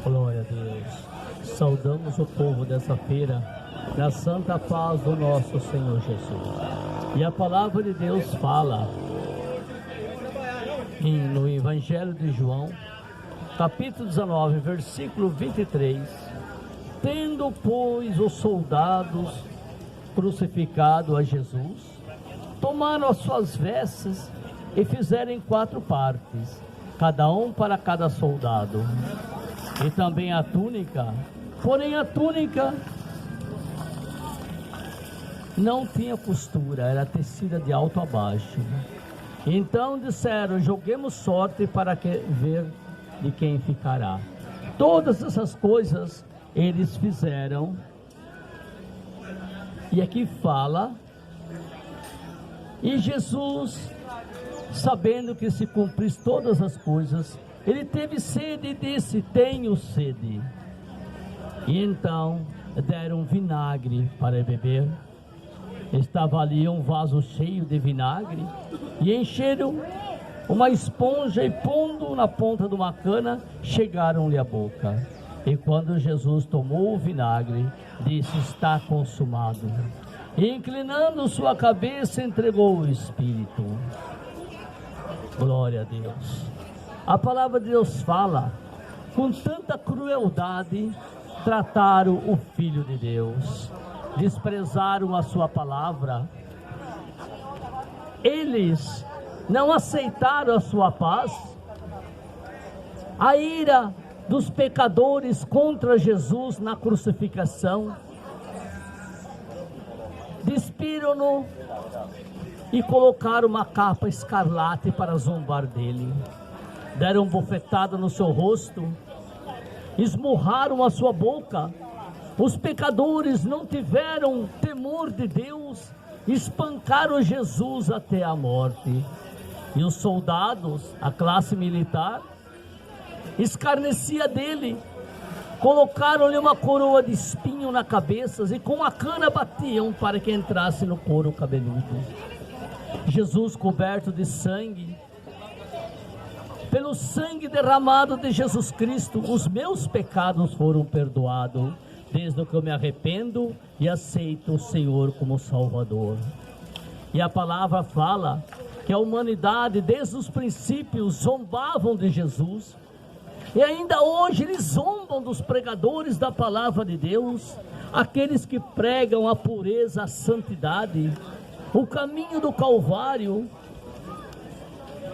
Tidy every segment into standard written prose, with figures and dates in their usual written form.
Glória a Deus. Saudamos o povo dessa feira na santa paz do nosso Senhor Jesus. E a palavra de Deus fala no Evangelho de João, capítulo 19, versículo 23. Tendo, pois, os soldados crucificado a Jesus, tomaram as suas vestes e fizeram em 4 partes, cada um para cada soldado, e também a túnica. Porém a túnica não tinha costura, era tecida de alto a baixo. Então disseram: joguemos sorte para ver de quem ficará. Todas essas coisas eles fizeram. E aqui fala: e Jesus, sabendo que se cumprisse todas as coisas, ele teve sede e disse: tenho sede. E então deram vinagre para beber. Estava ali um vaso cheio de vinagre, e encheram uma esponja e, pondo na ponta de uma cana, chegaram-lhe à boca. E quando Jesus tomou o vinagre, disse: está consumado. E inclinando sua cabeça, entregou o Espírito. Glória a Deus. A palavra de Deus fala: com tanta crueldade trataram o Filho de Deus, desprezaram a sua palavra. Eles não aceitaram a sua paz. A ira dos pecadores contra Jesus na crucificação, despiram-no e colocaram uma capa escarlate para zombar dele. Deram bofetada no seu rosto, esmurraram a sua boca. Os pecadores não tiveram temor de Deus, espancaram Jesus até a morte. E os soldados, a classe militar, escarnecia dele, colocaram-lhe uma coroa de espinho na cabeça e com a cana batiam para que entrasse no couro cabeludo. Jesus, coberto de sangue, pelo sangue derramado de Jesus Cristo, os meus pecados foram perdoados, desde que eu me arrependo e aceito o Senhor como Salvador. E a palavra fala que a humanidade, desde os princípios, zombavam de Jesus. E ainda hoje eles zombam dos pregadores da palavra de Deus, aqueles que pregam a pureza, a santidade, o caminho do Calvário.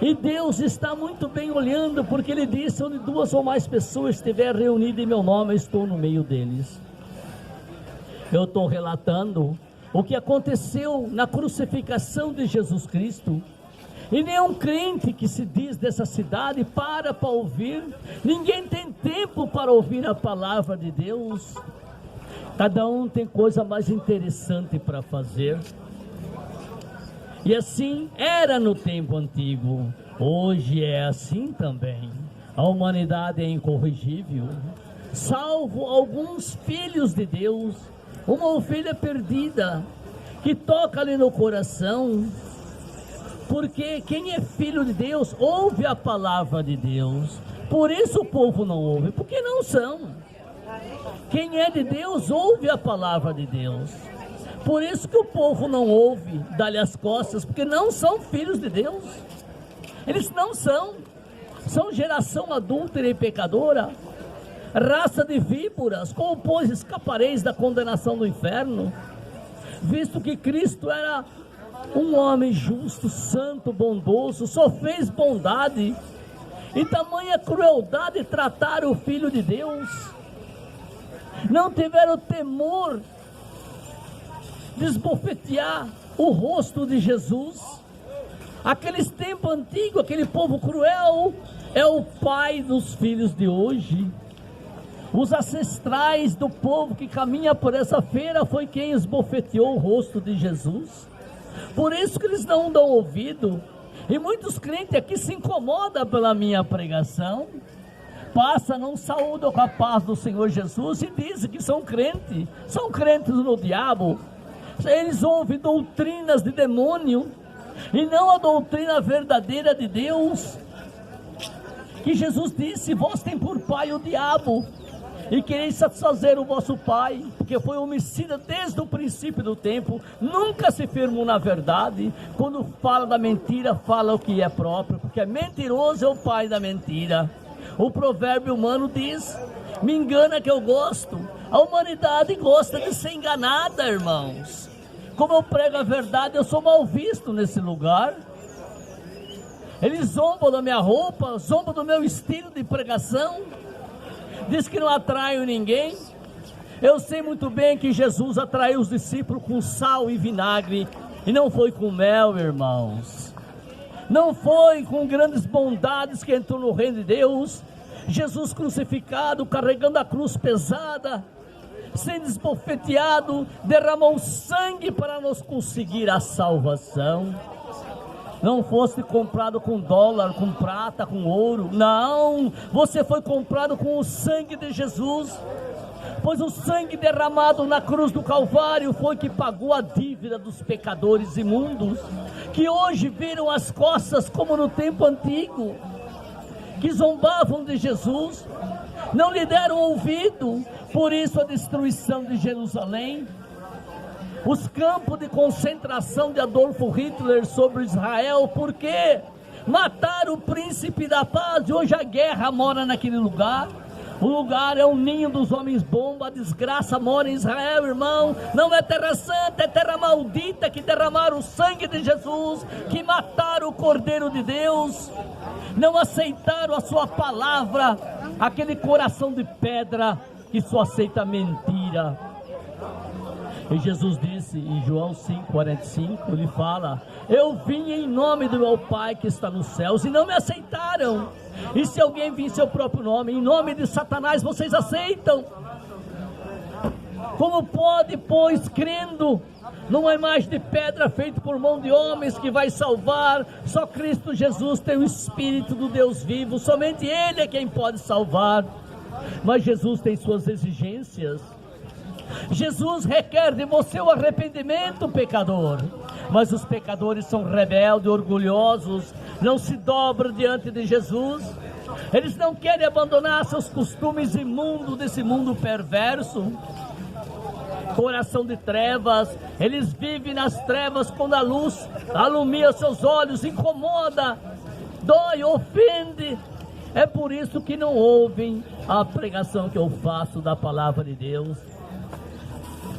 E Deus está muito bem olhando, porque Ele disse: onde 2 ou mais pessoas estiverem reunidas em meu nome, eu estou no meio deles. Eu estou relatando o que aconteceu na crucificação de Jesus Cristo. E nenhum crente que se diz dessa cidade para ouvir. Ninguém tem tempo para ouvir a palavra de Deus. Cada um tem coisa mais interessante para fazer. E assim era no tempo antigo. Hoje é assim também. A humanidade é incorrigível, salvo alguns filhos de Deus, uma ovelha perdida que toca ali no coração. Porque quem é filho de Deus ouve a palavra de Deus. Por isso o povo não ouve, porque não são. Quem é de Deus ouve a palavra de Deus. Por isso que o povo não ouve, dá-lhe as costas, porque não são filhos de Deus. Eles não são. São geração adúltera e pecadora, raça de víboras. Como pois escapareis da condenação do inferno? Visto que Cristo era um homem justo, santo, bondoso, só fez bondade, e tamanha crueldade trataram o Filho de Deus. Não tiveram temor de esbofetear o rosto de Jesus. Aqueles tempos antigos, aquele povo cruel é o pai dos filhos de hoje. Os ancestrais do povo que caminha por essa feira foi quem esbofeteou o rosto de Jesus. Por isso que eles não dão ouvido. E muitos crentes aqui se incomodam pela minha pregação, passa, não saúdam com a paz do Senhor Jesus e dizem que são crentes no diabo. Eles ouvem doutrinas de demônio e não a doutrina verdadeira de Deus. que Jesus disse: vós tem por pai o diabo, e quereis satisfazer o vosso pai, porque foi homicida desde o princípio do tempo, nunca se firmou na verdade. Quando fala da mentira, fala o que é próprio, porque é mentiroso é o pai da mentira. O provérbio humano diz: me engana que eu gosto. A humanidade gosta de ser enganada, irmãos. Como eu prego a verdade, eu sou mal visto nesse lugar. Eles zombam da minha roupa, zombam do meu estilo de pregação, diz que não atraio ninguém. Eu sei muito bem que Jesus atraiu os discípulos com sal e vinagre, e não foi com mel, irmãos. Não foi com grandes bondades que entrou no reino de Deus. Jesus crucificado, carregando a cruz pesada, sendo esbofeteado, derramou sangue para nos conseguir a salvação. Não fosse comprado com dólar, com prata, com ouro. Não, você foi comprado com o sangue de Jesus. Pois o sangue derramado na cruz do Calvário foi que pagou a dívida dos pecadores imundos, que hoje viram as costas como no tempo antigo, que zombavam de Jesus, não lhe deram ouvido. Por isso a destruição de Jerusalém, os campos de concentração de Adolfo Hitler sobre Israel, porque mataram o príncipe da paz, e hoje a guerra mora naquele lugar. O lugar é um ninho dos homens bomba, a desgraça mora em Israel, irmão. Não é terra santa, é terra maldita, que derramaram o sangue de Jesus, que mataram o Cordeiro de Deus, não aceitaram a sua palavra, aquele coração de pedra que só aceita mentira. E Jesus disse em João 5,45, ele fala: eu vim em nome do meu Pai que está nos céus, e não me aceitaram. E se alguém vir em seu próprio nome, em nome de Satanás, vocês aceitam? Como pode, pois, crendo numa imagem de pedra feita por mão de homens, que vai salvar? Só Cristo Jesus tem o Espírito do Deus vivo, somente Ele é quem pode salvar. Mas Jesus tem suas exigências. Jesus requer de você o arrependimento, pecador. Mas os pecadores são rebeldes, orgulhosos, não se dobram diante de Jesus. Eles não querem abandonar seus costumes imundos desse mundo perverso. Coração de trevas, eles vivem nas trevas. Quando a luz alumia seus olhos, incomoda, dói, ofende. É por isso que não ouvem a pregação que eu faço da palavra de Deus.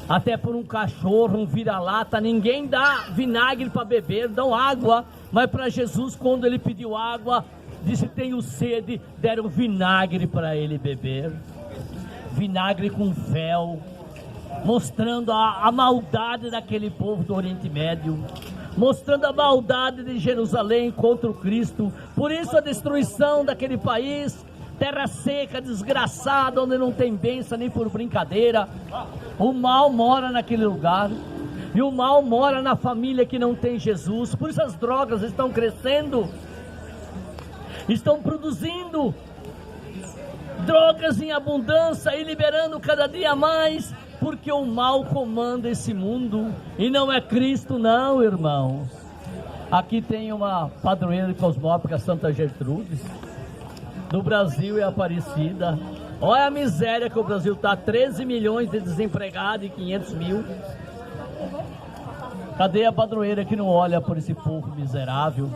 Até por um cachorro, um vira-lata, ninguém dá vinagre para beber, dão água. Mas para Jesus, quando ele pediu água, disse: tenho sede, deram vinagre para ele beber. Vinagre com fel, mostrando a maldade daquele povo do Oriente Médio, mostrando a maldade de Jerusalém contra o Cristo. Por isso a destruição daquele país, terra seca, desgraçada, onde não tem bênção nem por brincadeira. O mal mora naquele lugar, e o mal mora na família que não tem Jesus. Por isso as drogas estão crescendo, estão produzindo drogas em abundância e liberando cada dia mais, porque o mal comanda esse mundo, e não é Cristo não, irmãos. Aqui tem uma padroeira de cosmópica, Santa Gertrudes. No Brasil é Aparecida. Olha a miséria que o Brasil está, 13 milhões de desempregados e 500 mil. Cadê a padroeira que não olha por esse povo miserável?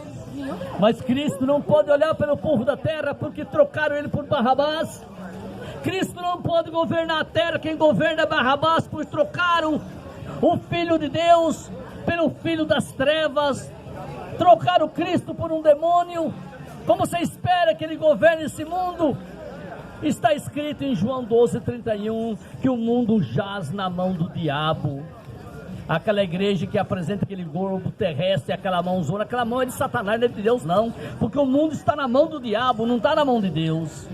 Mas Cristo não pode olhar pelo povo da terra, porque trocaram ele por Barrabás. Cristo não pode governar a terra, quem governa é Barrabás, pois trocaram o Filho de Deus pelo filho das trevas. Trocaram Cristo por um demônio. Como você espera que ele governe esse mundo? Está escrito em João 12,31 que o mundo jaz na mão do diabo. Aquela igreja que apresenta aquele globo terrestre, aquela mãozona, aquela mão é de Satanás, não é de Deus não, porque o mundo está na mão do diabo, não está na mão de Deus.